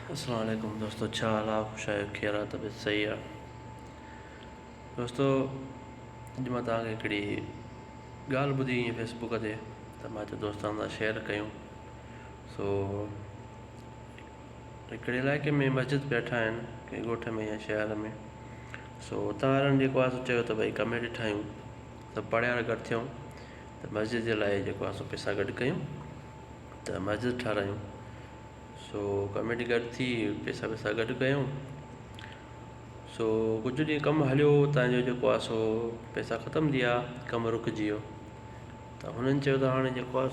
अस्सलाम वालेकुम दोस्तों, छा हाल आहे? ख़ुशि आहियो? खैर आहे? तबियत सही आहे? दोस्तों, अॼु मां तव्हांखे हिकिड़ी ॻाल्हि ॿुधी हुई फेसबुक ते, त मां चयो दोस्तनि सां शेयर कयूं। हिकिड़े इलाइक़े में मस्जिद वेठा आहिनि, कंहिं ॻोठ में या शहर में। हुतां वारनि जेको आहे चयो त भई कमेटी ठाहियूं, सभु पढ़ियल गॾु थियूं त मस्जिद जे लाइ जेको आहे पैसा गॾु कयूं त मस्जिद ठारायूं। कमेटी गॾु थी, पैसा गॾु कयूं। कुझु ॾींहुं कमु हलियो, तव्हांजो जेको आहे पैसा ख़तमु थी विया, कमु रुकिजी वियो। त हुननि चयो त हाणे जेको आहे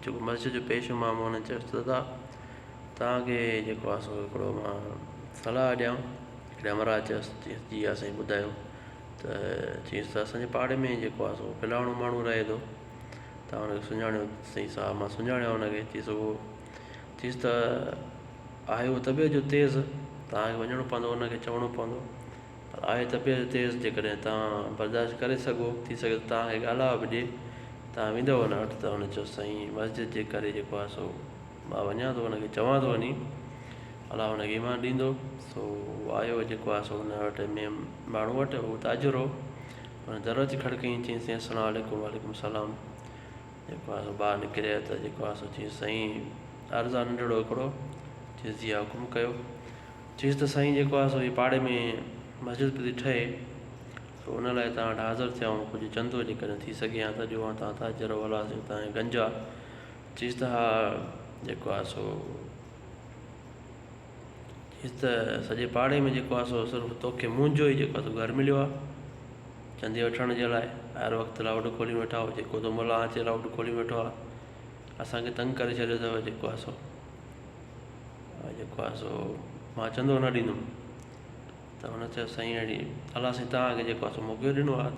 जेको मस्जिद जो पेश इमाम हुननि चयोसि त दादा तव्हांखे जेको आहे हिकिड़ो मां सलाह ॾियां। हिकिड़े अमरा चयोसि जी असांजी ॿुधायो। त चयईंसि त असांजे पाड़े में जेको आहे फलाणो माण्हू रहे थो, तव्हां हुनखे सुञाणियो? सही साहब मां सुञाणियो हुनखे। चयईंसि त आयो तबियत जो तेज़, तव्हांखे वञिणो पवंदो, हुनखे चवणो पवंदो। पर आहे तबियत तेज़, जेकॾहिं तव्हां बर्दाश्त करे सघो, थी सघे त तव्हांखे ॻाल्हाए बि ॾिए, तव्हां वेंदव हुन वटि? त हुन चयो साईं मस्जिद जे करे जेको आहे मां वञा थो, हुनखे चवां थो वञी, अलाह हुनखे ईमान ॾींदो। आयो जेको आहे हुन वटि में माण्हू वटि, उहो ताजिर हो। हुन दर अची खड़कईं, चयईंसि अस्सलाम वालेकुम। वालेकुम सलाम। जेको आहे ॿाहिरि निकिरे त जेको आहे चयईंसि साईं अर्ज़ु आहे नंढिड़ो हिकिड़ो। चयईंसि जी हुकुम कयो। चयईंसि त साईं जेको आहे हीअ पाड़े में मस्जिद पई थी ठहे, हुन लाइ तव्हां वटि हाज़िर थिया आहियूं। कुझु चंदो जेकॾहिं थी सघे हा त ॾियो, तव्हां ताजिर वाला तव्हांजे गंज आहे। चयईंसि त हा जेको आहे चयईंसि त सॼे पाड़े में जेको आहे सिर्फ़ु तोखे मुंहिंजो ई जेको आहे घरु मिलियो आहे चंदे वठण जे लाइ। हर वक़्तु लाउड खोली वेठा हो, जेको थो मुला अचे लाउड खोली वेठो आहे, असांखे तंग करे छॾियो अथव। जेको आहे मां चंदो न ॾींदुमि। त हुन चयो साईं अहिड़ी अलाह साईं तव्हांखे जेको आहे मौक़ो ॾिनो आहे,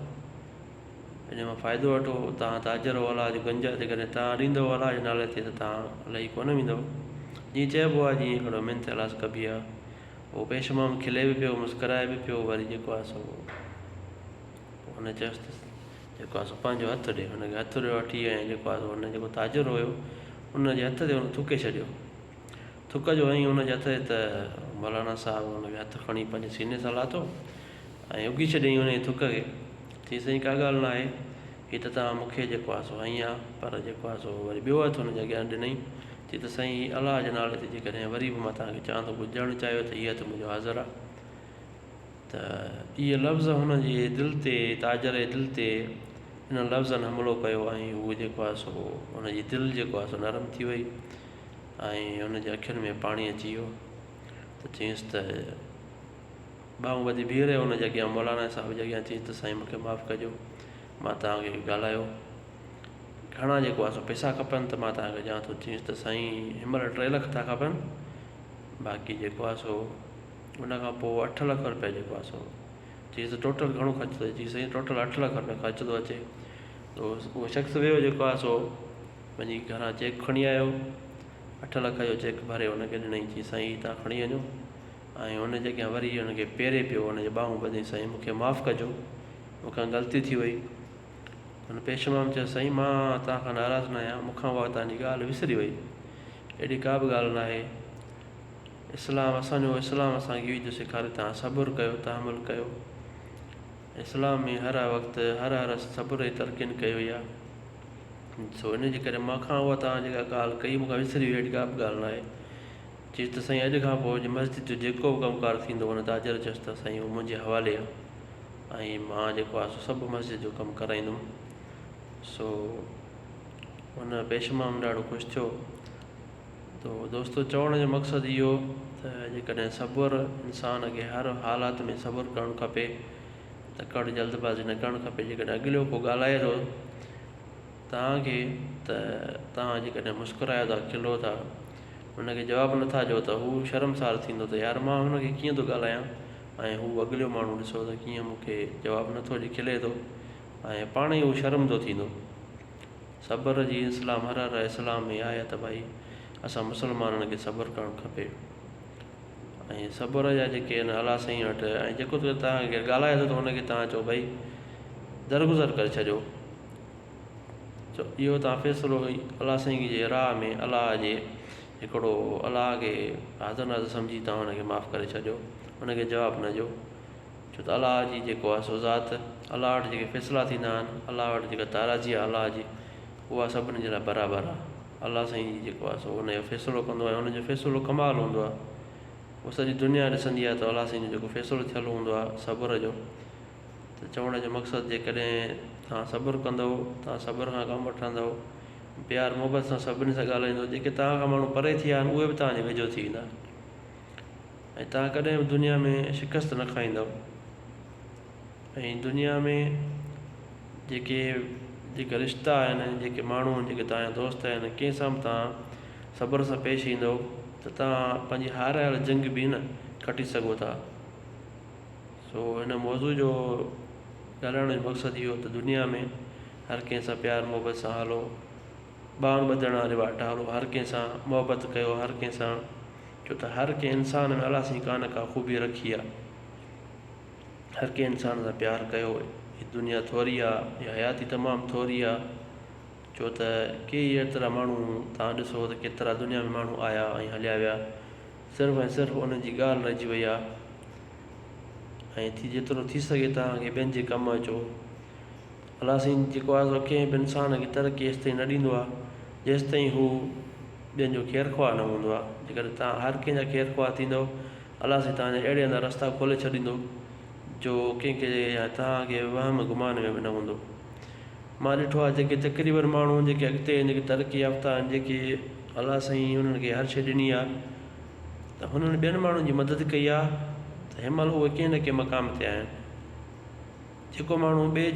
इन मां फ़ाइदो वठो। तव्हां ताजिर वाला जो गंज आहे, जेकॾहिं तव्हां ॾींदव अलाह जे नाले ते त तव्हां इलाही कोन वेंदव। जीअं चइबो आहे, जीअं हिकिड़ो मिंत इलाज कबी आहे। उहो पेशमाम खिले बि पियो, मुस्कराए बि पियो। वरी जेको आहे हुन चयोसि त जेको आहे पंहिंजो हथु ॾे। हुनखे हथु ॾियो वठी, ऐं जेको आहे हुन जेको ताजिर हुयो हुनजे हथ ते हुन थुके छॾियो। थुक जो हईं हुनजे हथ ते, त मौलाना साहिबु हुनखे हथु खणी पंहिंजे सीने सां लाथो ऐं उगी छॾियईं हुन थुक खे। चई साईं का ॻाल्हि न आहे, हीअ त तव्हां मूंखे जेको आहे हईं आहे, पर जेको आहे वरी ॿियो हथु हुनजे अॻियां ॾिनई। चई त साईं अलाह जे नाले ते जेकॾहिं वरी बि मां तव्हांखे चवां थो, कुझु ॾियणु चाहियो त हीअ हथु मुंहिंजो हाज़िर आहे। त इहे लफ़्ज़ हुनजे दिलि ते, ताजिर जे दिलि ते हिन लफ़्ज़नि हमिलो कयो, ऐं उहो जेको आहे हुनजी दिलि जेको आहे नरम थी वई, ऐं हुनजे अखियुनि में पाणी अची वियो। त चयईंसि त ॿाहूं ॿधी बीह रहियो हुनजे अॻियां, मौलाना साहिब जे अॻियां। चयईंसि त साईं मूंखे माफ़ु कजो, मां तव्हांखे ॻाल्हायो। घणा जेको आहे पैसा खपनि त मां तव्हांखे ॾियां थो? चयईंसि त साईं हिनमहिल 3 लख था खपनि, बाक़ी जेको आहे उन खां पोइ 8 लख रुपया जेको आहे चयईंसि त टोटल घणो ख़र्चु थो अचे? चई साईं टोटल 8 लख रुपया ख़र्चु थो अचे। त उहो शख़्स वियो जेको आहे पंहिंजी घरां चेक खणी आयो, 8 लख जो चेक भरे हुनखे ॾिनई। चई साईं तव्हां खणी वञो। ऐं हुनजे अॻियां वरी हुनखे पेरे पियो, हुनजे ॿाहूं ॿधई, साईं मूंखे माफ़ु कजो, मूंखां ग़लती थी वई। हुन पेशमाम चयो साईं मां तव्हांखां नाराज़ न आहियां, मूंखां उहा तव्हांजी ॻाल्हि विसरी वई, अहिड़ी का बि ॻाल्हि न आहे। इस्लाम असांखे इहो थो सेखारे, तव्हां सबुरु कयो, तहमुल कयो। इस्लाम में हर वक़्तु हर सबुर जी तरक़ीन कई वई आहे। इन जे करे मूंखां उहा तव्हां जेका ॻाल्हि कई मूंखां विसरी वई, अहिड़ी का बि ॻाल्हि न आहे। चयईसि त साईं अॼु खां पोइ मस्जिद जो जेको बि कमुकारु थींदो, हुन ताजिर चयोसि त साईं उहो मुंहिंजे हवाले आहे, ऐं मां जेको आहे सभु मस्जिद जो कमु कराईंदुमि। हुन पेशमाम ॾाढो ख़ुशि थियो। त दोस्तो, चवण जो मक़सदु इहो त जेकॾहिं सबुरु इंसान खे हर हालात में सबुरु करणु खपे, तकड़ जल्दबाज़ी न करणु खपे। जेकॾहिं अॻिलो को ॻाल्हाए थो तव्हांखे, त तव्हां जेकॾहिं मुस्कुरायो था, खिलो था, हुनखे जवाबु नथा ॾियो, त हू शर्मसार थींदो त यार मां हुनखे कीअं थो ॻाल्हायां, ऐं हू अॻिलो माण्हू ॾिसो त कीअं मूंखे जवाबु नथो ॾिए, खिले थो, ऐं पाण ई हू शर्मंदो थींदो। सब्र जी इस्लाम हर इस्लाम में आहे त भई असां मुस्लमाननि खे सब्र करणु खपे। ऐं सब्र जा जेके आहिनि अलाह साईं वटि, ऐं जेको तव्हांखे ॻाल्हाए थो त हुनखे तव्हां चओ भई दरगुज़र करे छॾियो। इहो तव्हां फ़ैसिलो अलाह साईं जे राह में, अलाह जे हिकिड़ो अलाह खे हाज़िर नाज़िर सम्झी तव्हां हुनखे माफ़ु करे छॾियो, हुनखे जवाबु न ॾियो। छो त अलाह जी जेको आहे सो ज़ात, अलाह वटि जेके फ़ैसिला थींदा आहिनि, अलाह वटि जेका ताराज़ी आहे अलाह जी, उहा सभिनी जे लाइ बराबरि आहे। अलाह साईं जेको आहे सो हुनजो फ़ैसिलो कंदो आहे, हुनजो फ़ैसिलो कमाल हूंदो आहे। उहो सॼी दुनिया ॾिसंदी आहे त अलाह साईं जो जेको फ़ैसिलो थियलु हूंदो आहे सब्र जो। त चवण जो मक़सदु, जेकॾहिं तव्हां सब्र कंदव, तव्हां सब्र खां कमु वठंदव, प्यार मुहबत सां सभिनी सां ॻाल्हाईंदव, जेके तव्हां खां माण्हू परे थी विया आहिनि उहे बि तव्हांजे वेझो थी वेंदा। ऐं तव्हां कॾहिं बि दुनिया में शिकस्त न खाईंदव। ऐं दुनिया में जेके रिश्ता आहिनि, जेके माण्हू आहिनि, जेके तव्हांजा दोस्त आहिनि, कंहिंसां बि तव्हां सब्र सां पेश ईंदव त तव्हां पंहिंजी हारायल जंग बि न खटी सघो था। सो हिन मौज़ू जो ॻाल्हाइण जो मक़सदु इहो त दुनिया में हर कंहिं सां प्यार मुहबत सां हलो, ॿाहुनि ॿधण वारे वाट हलो, हर कंहिं सां मुहबत कयो, हर कंहिं सां, छो त हर कंहिं इंसान में अलाह साईं का न का ख़ूबी रखी आहे। हर कंहिं इंसान सां प्यारु कयो। हीअ दुनिया थोरी आहे, इहा हयाती तमामु थोरी आहे। छो त कई एतिरा माण्हू तव्हां ॾिसो त केतिरा दुनिया में माण्हू आया ऐं हलिया विया, सिर्फ़ु ऐं सिर्फ़ु उन्हनि जी ॻाल्हि रहिजी वई आहे। ऐं जेतिरो थी सघे तव्हांखे ॿियनि जे कमु अचो। अलाह साईं जेको आहे सो कंहिं बि इंसान खे तरक़ी एसि ताईं न ॾींदो आहे जेसि ताईं हू ॿियनि जो ख़ैरु ख़्वाह न हूंदो आहे। जेकॾहिं तव्हां हर कंहिंजा ख़ैरु ख़्वाह थींदव, अलाह साईं तव्हांजा अहिड़े हंधि रस्ता खोले छॾींदो जो कंहिंखे या तव्हांखे वहम गुमान में बि न हूंदो। मां ॾिठो आहे जेके तक़रीबन माण्हू जेके अॻिते आहिनि, जेके तरक़ी याफ़्ता आहिनि, जेके अलाह साईं हुननि खे हर शइ ॾिनी आहे, त हुननि ॿियनि माण्हुनि जी मदद कई आहे, त हिन महिल उहे कंहिं न कंहिं मक़ाम ते आहिनि। जेको माण्हू ॿिए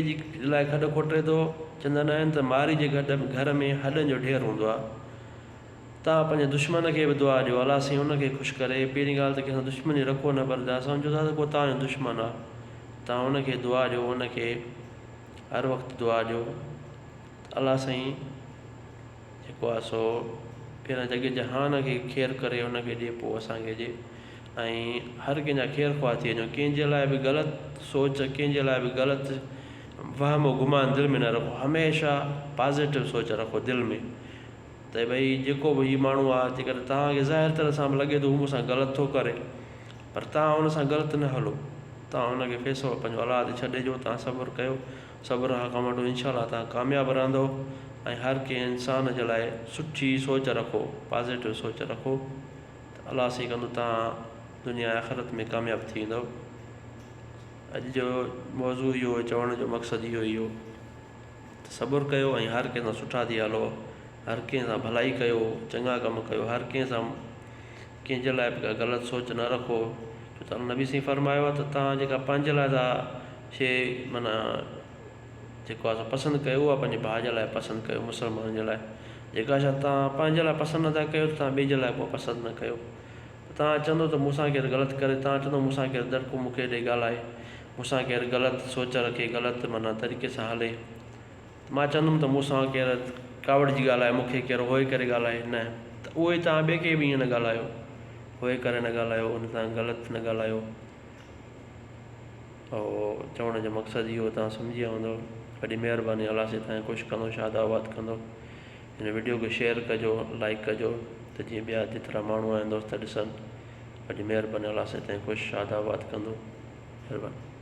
जी लाइ खॾु खोटे थो, चवंदा आहिनि त मारी जे घर में हॾनि जो ढेर हूंदो आहे। तव्हां पंहिंजे दुश्मन खे बि दुआ ॾियो, अलाह साईं हुनखे ख़ुशि करे। पहिरीं ॻाल्हि त कंहिंसां दुश्मनी रखो न, पर तव्हां सम्झो था त को तव्हांजो दुश्मन आहे, तव्हां हुनखे दुआ ॾियो, हुनखे हर वक़्तु दुआ ॾियो। अलाह साईं जेको आहे सो पहिरियां जॻह जहान खे ख़ैरु करे, हुनखे ॾिए, पोइ असांखे ॾिए। ऐं हर कंहिंजा ख़ैरु ख़्वाह थी वञो। कंहिंजे लाइ बि ग़लति सोच, कंहिंजे लाइ बि ग़लति वहम गुमान दिलि में न रखो। हमेशह पॉज़िटिव सोच रखो दिलि में, त भई जेको बि हीउ माण्हू आहे, जेकॾहिं तव्हांखे ज़ाहिर तरह सां बि लॻे थो हू मूंसां ग़लति थो करे, पर तव्हां हुन सां ग़लति न हलो। तव्हां हुनखे फ़ैसिलो पंहिंजो अलाह ते छॾे ॾियो, तव्हां सब्र कयो, सब्र खां कमु वठो, इंशाअल्लाह तव्हां कामयाबु रहंदव। ऐं हर कंहिं इंसान जे लाइ सुठी सोच रखो, पॉज़िटिव सोच रखो, त अलाह साईं कंदो तव्हां दुनिया आख़िरत में कामयाबु थी वेंदव। अॼु जो मौज़ू इहो चवण जो मक़सदु इहो त सब्र कयो ऐं हर कंहिं सां सुठा थी हलो, हर कंहिं सां भलाई कयो, चङा कमु कयो, हर कंहिं सां कंहिंजे लाइ बि का ग़लति सोच न रखो। छो त नबी साईं फरमायो आहे त तव्हां जेका पंहिंजे लाइ था शइ माना जेको आहे पसंदि कयो, उहा पंहिंजे भाउ जे लाइ पसंदि कयो, मुस्लमान जे लाइ। जेका शइ तव्हां पंहिंजे लाइ पसंदि नथा कयो, त तव्हां ॿिए जे लाइ पोइ पसंदि न कयो। तव्हां चवंदो त मूंसां केरु ग़लति करे, तव्हां चवंदो मूंसां केरु दड़को मूंखे ॾेई ॻाल्हाए, मूंसां केरु ग़लति सोच रखे, ग़लति माना तरीक़े सां हले, मां चवंदुमि त मूंसां केरु कावड़ जी ॻाल्हाए, मूंखे केरु होए करे ॻाल्हाए, न, त उहो ई तव्हां ॿिए खे बि ईअं न ॻाल्हायो, होए करे न ॻाल्हायो, उन सां ग़लति न ॻाल्हायो। ऐं चवण जो मक़सदु इहो तव्हां सम्झी विया हूंदव। वॾी महिरबानी, अलाह साईं तव्हांखे ख़ुशि कंदो, शादाबाद कंदो। हिन वीडियो खे शेयर कजो, लाइक कजो, त जीअं ॿिया जेतिरा माण्हू आहिनि दोस्त ॾिसनि। वॾी महिरबानी, अलाह साईं तव्हांखे ख़ुशि शादाबाद कंदो। महिरबानी।